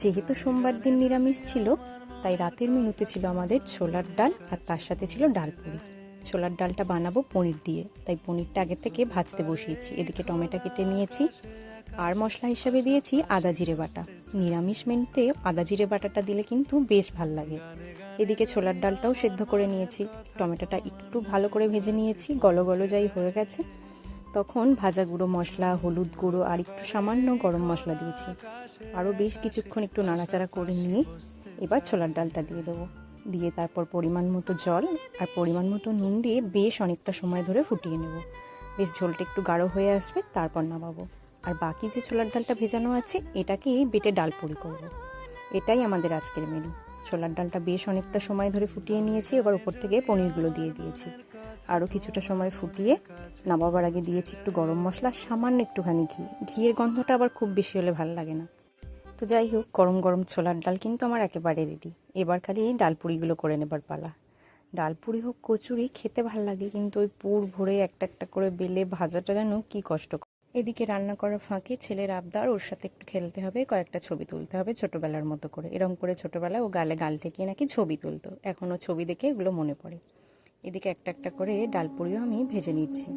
যেহেতু সোমবার দিন নিরামিষ ছিল, তাই রাতের মেনুতে ছিল আমাদের ছোলার ডাল আর তার সাথে ছিল ডাল পুরি। ছোলার ডালটা বানাবো পনির দিয়ে, তাই পনিরটা আগে থেকে ভাজতে বসিয়েছি। এদিকে টমেটো কেটে নিয়েছি আর মশলা হিসাবে দিয়েছি আদা জিরে বাটা। নিরামিষ মেনুতে আদা জিরে বাটাটা দিলে কিন্তু বেশ ভাল লাগে। এদিকে ছোলার ডালটাও সেদ্ধ করে নিয়েছি, টমেটোটা একটু ভালো করে ভেজে নিয়েছি, গলো গলো যাই হয়ে গেছে। তখন ভাজা গুঁড়ো মশলা, হলুদ গুঁড়ো আর একটু সামান্য গরম মশলা দিয়েছি। আরও বেশ কিছুক্ষণ একটু নাড়াচাড়া করে নিয়ে এবার ছোলার ডালটা দিয়ে দেবো। দিয়ে তারপর পরিমাণ মতো জল আর পরিমাণ মতো নুন দিয়ে বেশ অনেকটা সময় ধরে ফুটিয়ে নেব। বেশ ঝোলটা একটু গাঢ় হয়ে আসবে, তারপর নামাবো। আর বাকি যে ছোলার ডালটা ভেজানো আছে এটাকেই বেটে ডাল পুরি করব। এটাই আমাদের আজকের মেনু। ছোলার ডালটা বেশ অনেকটা সময় ধরে ফুটিয়ে নিয়েছি, এবার উপর থেকে পনিরগুলো দিয়ে দিয়েছি। আরও কিছুটা সময় ফুটিয়ে নামাবার আগে দিয়েছি একটু গরম মশলা, সামান্য একটুখানি ঘিয়ের গন্ধটা আবার খুব বেশি হলে ভালো লাগে না। তো যাই হোক, গরম গরম ছোলার ডাল কিন্তু আমার একেবারে রেডি। এবার খালি ডাল পুরিগুলো করে নেবার পালা। ডাল পুরি হোক কচুরি খেতে ভাল লাগে, কিন্তু ওই পুর ভরে একটা একটা করে বেলে ভাজাটা যেন কি কষ্ট। এদিকে রান্না করার ফাঁকে ছেলের আবদার, ওর সাথে একটু খেলতে হবে, কয়েকটা ছবি তুলতে হবে ছোটবেলার মতো করে। এরকম করে ছোটবেলায় ও গালে গাল ঠেকিয়ে নাকি ছবি তুলতো, এখনও ছবি দেখে এগুলো মনে পড়ে। এদিকে একটা একটা করে ডাল পুরিও আমি ভেজে নিচ্ছি।